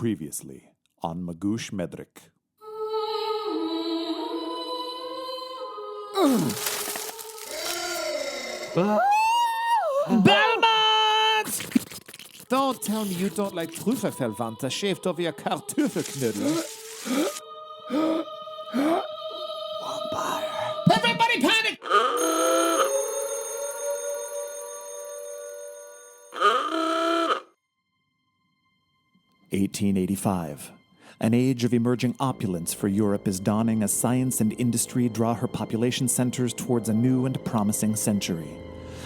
Previously on Magoosh Medrek. Belmont! Don't tell me you don't like Trüffelverwandter shaved over your Kartoffelknödel. Vampire. Everybody panic! (1885). An age of emerging opulence for Europe is dawning as science and industry draw her population centers towards a new and promising century.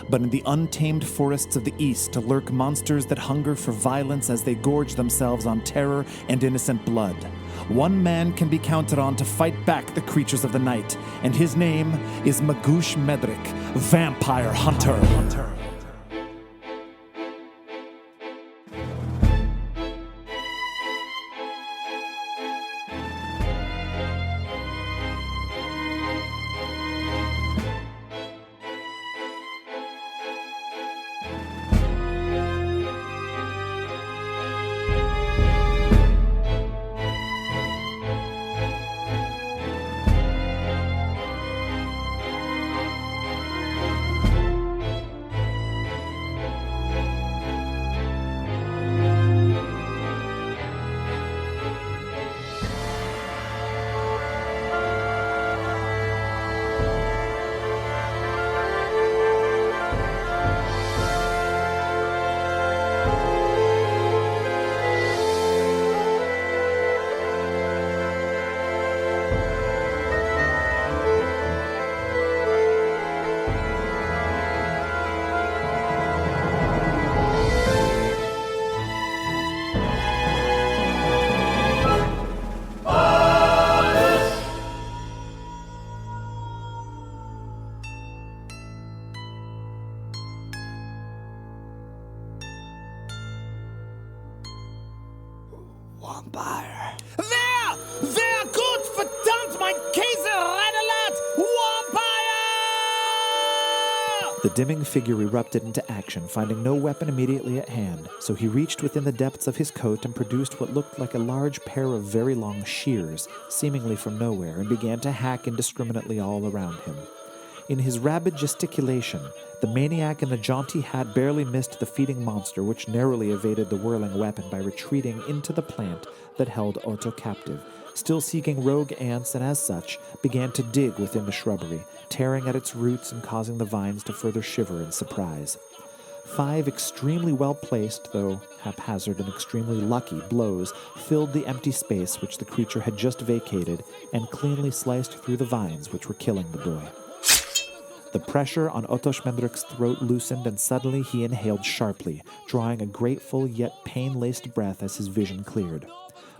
But in the untamed forests of the East lurk monsters that hunger for violence as they gorge themselves on terror and innocent blood. One man can be counted on to fight back the creatures of the night, and his name is Magoosh Medrek, Vampire Hunter. Vampire. Wer gut, verdammt, mein Käse, Red Alert! Vampire! The dimming figure erupted into action, finding no weapon immediately at hand, so he reached within the depths of his coat and produced what looked like a large pair of very long shears, seemingly from nowhere, and began to hack indiscriminately all around him. In his rabid gesticulation, the maniac in the jaunty hat barely missed the feeding monster, which narrowly evaded the whirling weapon by retreating into the plant that held Otto captive, still seeking rogue ants, and as such, began to dig within the shrubbery, tearing at its roots and causing the vines to further shiver in surprise. 5 extremely well-placed, though haphazard and extremely lucky, blows filled the empty space which the creature had just vacated and cleanly sliced through the vines which were killing the boy. The pressure on Otto Schmendrick's throat loosened, and suddenly he inhaled sharply, drawing a grateful yet pain-laced breath as his vision cleared.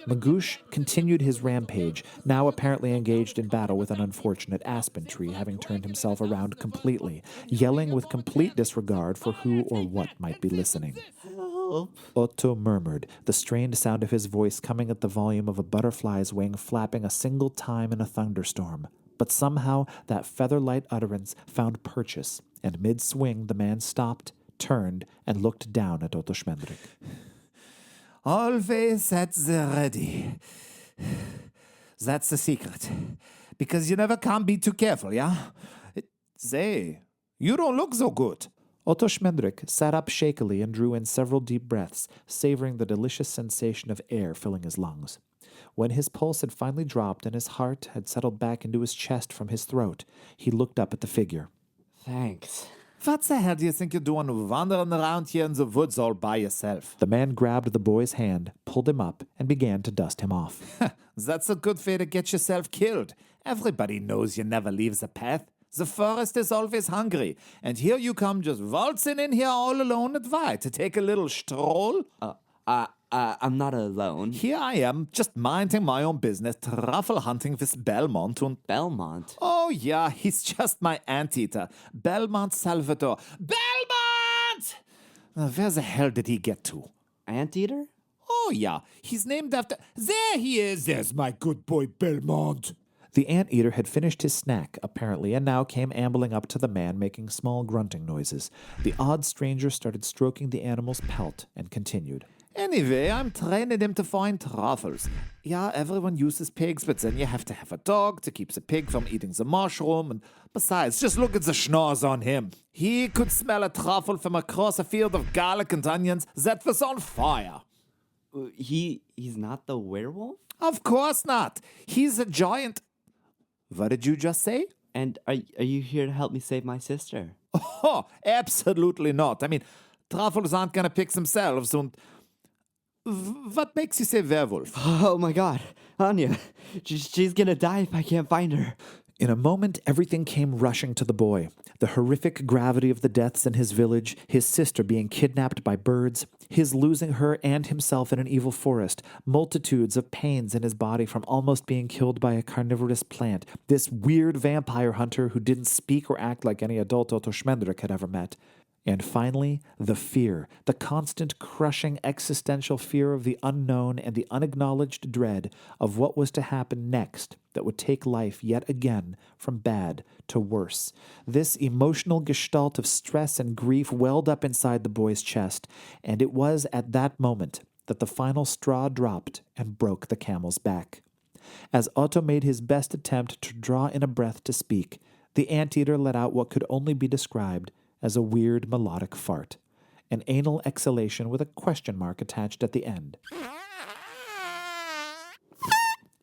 Magoosh continued his rampage, now apparently engaged in battle with an unfortunate aspen tree, having turned himself around completely, yelling with complete disregard for who or what might be listening. Help. Otto murmured, the strained sound of his voice coming at the volume of a butterfly's wing flapping a single time in a thunderstorm. But somehow that feather-light utterance found purchase, and mid-swing the man stopped, turned, and looked down at Otto Schmendrick. Always at the ready. That's the secret. Because you never can be too careful, yeah? Say, you don't look so good. Otto Schmendrick sat up shakily and drew in several deep breaths, savoring the delicious sensation of air filling his lungs. When his pulse had finally dropped and his heart had settled back into his chest from his throat, he looked up at the figure. Thanks. What the hell do you think you're doing wandering around here in the woods all by yourself? The man grabbed the boy's hand, pulled him up, and began to dust him off. That's a good way to get yourself killed. Everybody knows you never leave the path. The forest is always hungry, and here you come just waltzing in here all alone at why? To take a little stroll? I'm not alone. Here I am, just minding my own business, truffle hunting with Belmont and... Belmont? Oh yeah, he's just my anteater. Belmont Salvador. Belmont! Where the hell did he get to? Anteater? Oh yeah, he's named after... There he is! There's my good boy Belmont! The anteater had finished his snack, apparently, and now came ambling up to the man, making small grunting noises. The odd stranger started stroking the animal's pelt and continued. Anyway, I'm training him to find truffles. Yeah, everyone uses pigs, but then you have to have a dog to keep the pig from eating the mushroom. And besides, just look at the schnoz on him. He could smell a truffle from across a field of garlic and onions that was on fire. He's not the werewolf? Of course not. He's a giant. What did you just say? And are you here to help me save my sister? Oh, absolutely not. I mean, truffles aren't gonna pick themselves. And what makes you say werewolf? Oh my god, Anya. She's gonna die if I can't find her. In a moment, everything came rushing to the boy. The horrific gravity of the deaths in his village, his sister being kidnapped by birds, his losing her and himself in an evil forest, multitudes of pains in his body from almost being killed by a carnivorous plant, this weird vampire hunter who didn't speak or act like any adult Otto Schmendrick had ever met. And finally, the fear, the constant crushing existential fear of the unknown and the unacknowledged dread of what was to happen next that would take life yet again from bad to worse. This emotional gestalt of stress and grief welled up inside the boy's chest, and it was at that moment that the final straw dropped and broke the camel's back. As Otto made his best attempt to draw in a breath to speak, the anteater let out what could only be described as a weird melodic fart, an anal exhalation with a question mark attached at the end.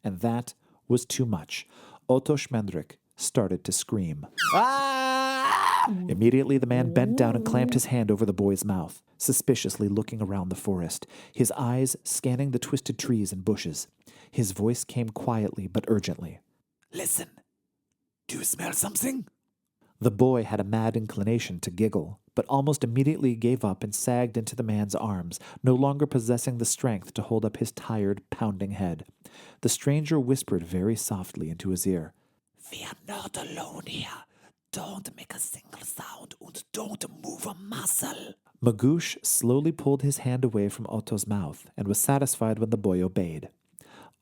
And that was too much. Otto Schmendrick started to scream. Immediately, the man bent down and clamped his hand over the boy's mouth, suspiciously looking around the forest, his eyes scanning the twisted trees and bushes. His voice came quietly but urgently. Listen, do you smell something? The boy had a mad inclination to giggle, but almost immediately gave up and sagged into the man's arms, no longer possessing the strength to hold up his tired, pounding head. The stranger whispered very softly into his ear. We are not alone here. Don't make a single sound and don't move a muscle. Magoosh slowly pulled his hand away from Otto's mouth and was satisfied when the boy obeyed.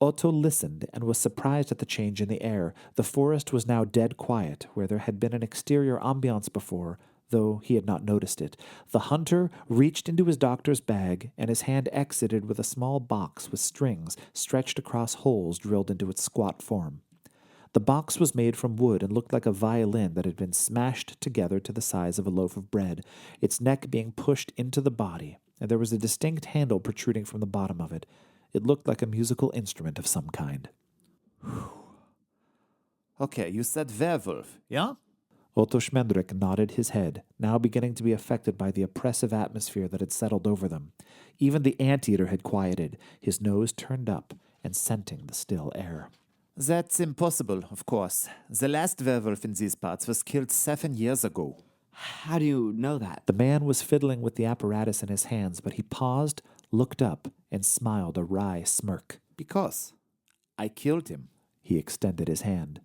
Otto listened and was surprised at the change in the air. The forest was now dead quiet, where there had been an exterior ambiance before, though he had not noticed it. The hunter reached into his doctor's bag, and his hand exited with a small box with strings stretched across holes drilled into its squat form. The box was made from wood and looked like a violin that had been smashed together to the size of a loaf of bread, its neck being pushed into the body, and there was a distinct handle protruding from the bottom of it. It looked like a musical instrument of some kind. Okay, you said werewolf, yeah? Otto Schmendrick nodded his head, now beginning to be affected by the oppressive atmosphere that had settled over them. Even the anteater had quieted, his nose turned up and scenting the still air. That's impossible, of course. The last werewolf in these parts was killed 7 years ago. How do you know that? The man was fiddling with the apparatus in his hands, but he paused, looked up, and smiled a wry smirk. Because I killed him. He extended his hand.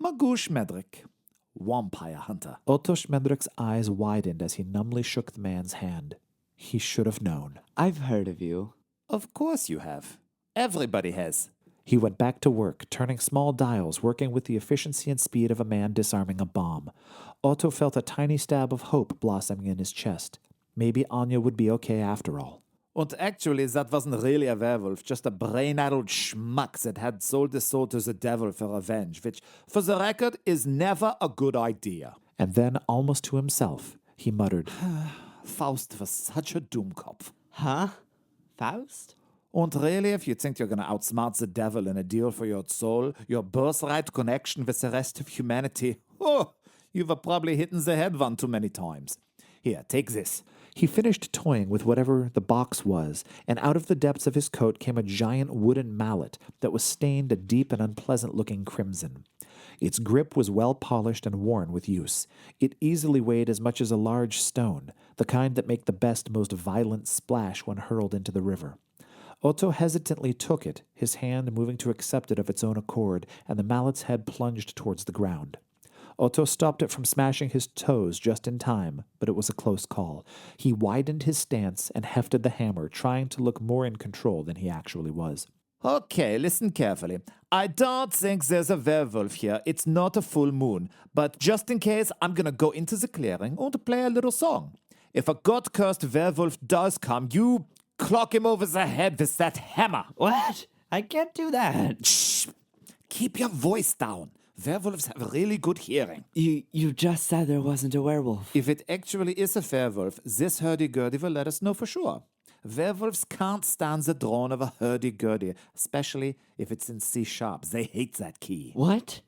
Magoosh Medrek, vampire hunter. Otto Schmendrick's eyes widened as he numbly shook the man's hand. He should have known. I've heard of you. Of course you have. Everybody has. He went back to work, turning small dials, working with the efficiency and speed of a man disarming a bomb. Otto felt a tiny stab of hope blossoming in his chest. Maybe Anya would be okay after all. And actually, that wasn't really a werewolf, just a brain-addled schmuck that had sold his soul to the devil for revenge, which, for the record, is never a good idea. And then, almost to himself, he muttered, Faust was such a Dummkopf. Huh? Faust? And really, if you think you're going to outsmart the devil in a deal for your soul, your birthright connection with the rest of humanity, you were probably hitting the head one too many times. Here, take this. He finished toying with whatever the box was, and out of the depths of his coat came a giant wooden mallet that was stained a deep and unpleasant-looking crimson. Its grip was well polished and worn with use. It easily weighed as much as a large stone, the kind that make the best, most violent splash when hurled into the river. Otto hesitantly took it, his hand moving to accept it of its own accord, and the mallet's head plunged towards the ground. Otto stopped it from smashing his toes just in time, but it was a close call. He widened his stance and hefted the hammer, trying to look more in control than he actually was. Okay, listen carefully. I don't think there's a werewolf here. It's not a full moon. But just in case, I'm gonna go into the clearing and play a little song. If a god-cursed werewolf does come, you clock him over the head with that hammer. What? I can't do that. Shh! Keep your voice down. Werewolves have really good hearing. You just said there wasn't a werewolf. If it actually is a werewolf, this hurdy-gurdy will let us know for sure. Werewolves can't stand the drone of a hurdy-gurdy, especially if it's in C-sharp. They hate that key. What?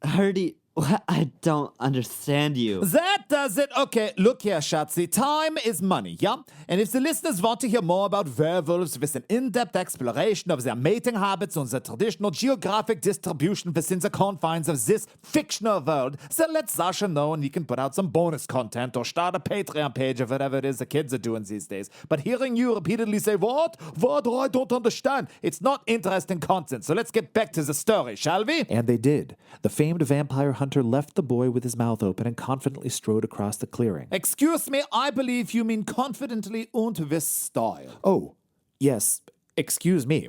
Hurdy? What? I don't understand you. That does it. Okay, look here, Schatzi. Time is money, yeah? And if the listeners want to hear more about werewolves with an in-depth exploration of their mating habits and the traditional geographic distribution within the confines of this fictional world, then let Sasha know and he can put out some bonus content or start a Patreon page of whatever it is the kids are doing these days. But hearing you repeatedly say, what? What? Oh, I don't understand. It's not interesting content. So let's get back to the story, shall we? And they did. The famed vampire hunter left the boy with his mouth open and confidently strode across the clearing. Excuse me, I believe you mean confidently und with style. Oh, yes, excuse me.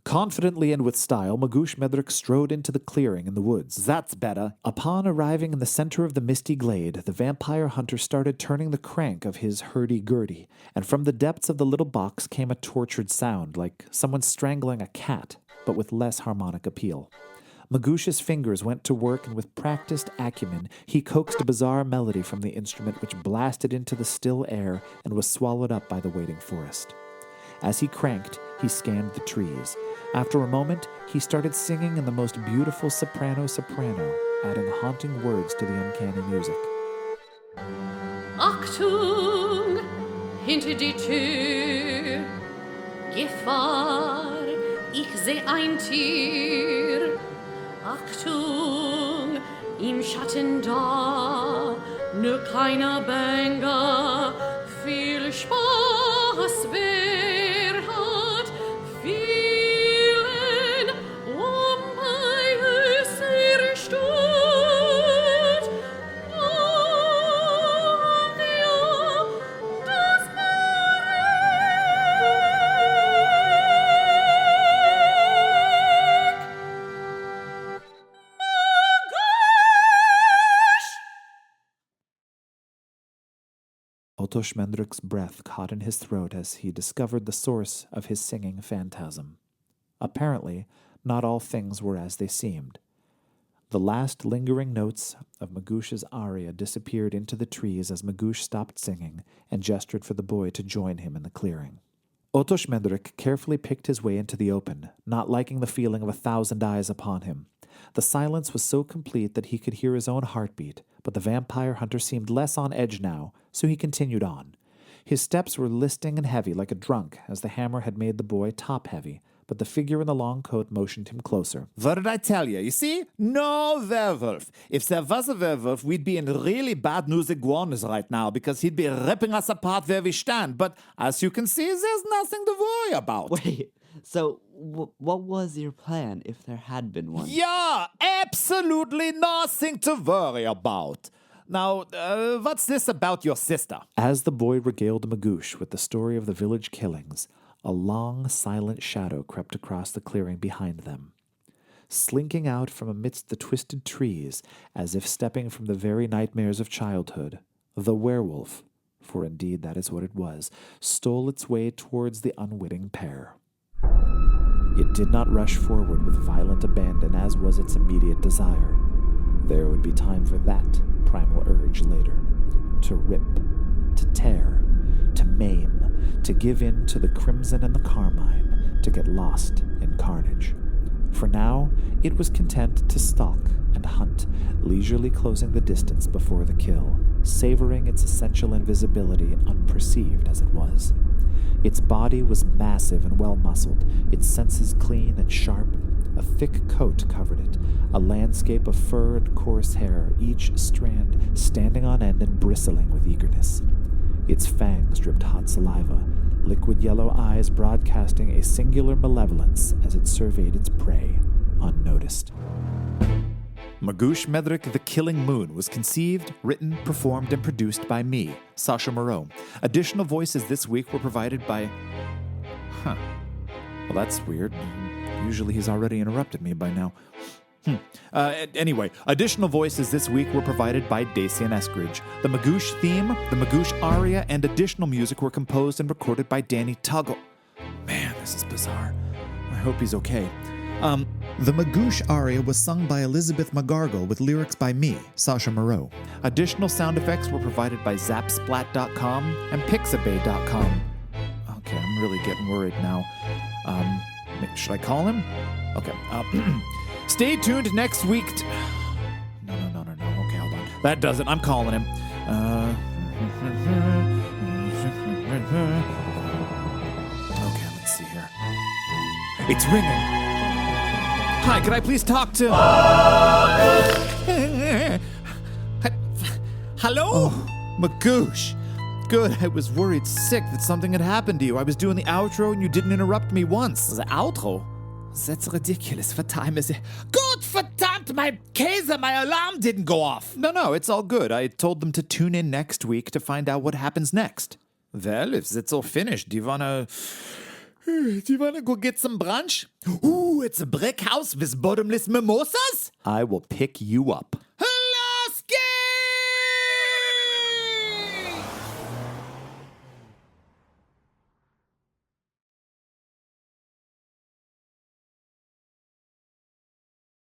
Confidently and with style, Magoosh Medrek strode into the clearing in the woods. That's better. Upon arriving in the center of the misty glade, the vampire hunter started turning the crank of his hurdy-gurdy, and from the depths of the little box came a tortured sound, like someone strangling a cat, but with less harmonic appeal. Magoosh's fingers went to work, and with practiced acumen, he coaxed a bizarre melody from the instrument which blasted into the still air and was swallowed up by the waiting forest. As he cranked, he scanned the trees. After a moment, he started singing in the most beautiful soprano, adding haunting words to the uncanny music. Achtung, hinter die Tür, Gefahr, ich seh ein Tier. Achtung, im Schatten da, nur keiner Bänger, viel Spaß, wer hat vielen meine Seerstadt. Anya, das Otto Schmendrick's breath caught in his throat as he discovered the source of his singing phantasm. Apparently, not all things were as they seemed. The last lingering notes of Magoosh's aria disappeared into the trees as Magoosh stopped singing and gestured for the boy to join him in the clearing. Otto Schmendrick carefully picked his way into the open, not liking the feeling of 1,000 eyes upon him. The silence was so complete that he could hear his own heartbeat, but the vampire hunter seemed less on edge now, so he continued on. His steps were listing and heavy like a drunk, as the hammer had made the boy top-heavy, but the figure in the long coat motioned him closer. What did I tell you? You see? No werewolf. If there was a werewolf, we'd be in really bad news iguanas right now because he'd be ripping us apart where we stand. But as you can see, there's nothing to worry about. Wait, so what was your plan if there had been one? Yeah, absolutely nothing to worry about. Now, what's this about your sister? As the boy regaled Magoosh with the story of the village killings, a long, silent shadow crept across the clearing behind them. Slinking out from amidst the twisted trees, as if stepping from the very nightmares of childhood, the werewolf, for indeed that is what it was, stole its way towards the unwitting pair. It did not rush forward with violent abandon, as was its immediate desire. There would be time for that primal urge later. To rip, to tear, to maim, to give in to the crimson and the carmine, to get lost in carnage. For now, it was content to stalk and hunt, leisurely closing the distance before the kill, savoring its essential invisibility unperceived as it was. Its body was massive and well-muscled, its senses clean and sharp. A thick coat covered it, a landscape of fur and coarse hair, each strand standing on end and bristling with eagerness. Its fangs dripped hot saliva, liquid yellow eyes broadcasting a singular malevolence as it surveyed its prey, unnoticed. Magoosh Medrek, The Killing Moon was conceived, written, performed, and produced by me, Sasha Mereu. Additional voices this week were provided by... Well, that's weird. Usually he's already interrupted me by now. Anyway, additional voices this week were provided by Dacian Eskridge. The Magoosh theme, the Magoosh aria, and additional music were composed and recorded by Danny Tuggle. Man, this is bizarre. I hope he's okay. The Magoosh aria was sung by Elizabeth McGargle with lyrics by me, Sasha Mereu. Additional sound effects were provided by Zapsplat.com and Pixabay.com. Okay, I'm really getting worried now. Should I call him? Okay. Stay tuned next week. No. Okay, hold on. That does it. I'm calling him. Okay, let's see here. It's ringing. Hi, could I please talk to... Hello? Oh, Magoosh. Good, I was worried sick that something had happened to you. I was doing the outro and you didn't interrupt me once. The outro? That's ridiculous. What time is it? Good verdammt, my Käse, my alarm didn't go off. No, it's all good. I told them to tune in next week to find out what happens next. Well, if it's all finished, do you wanna go get some brunch? Ooh, it's a brick house with bottomless mimosas? I will pick you up.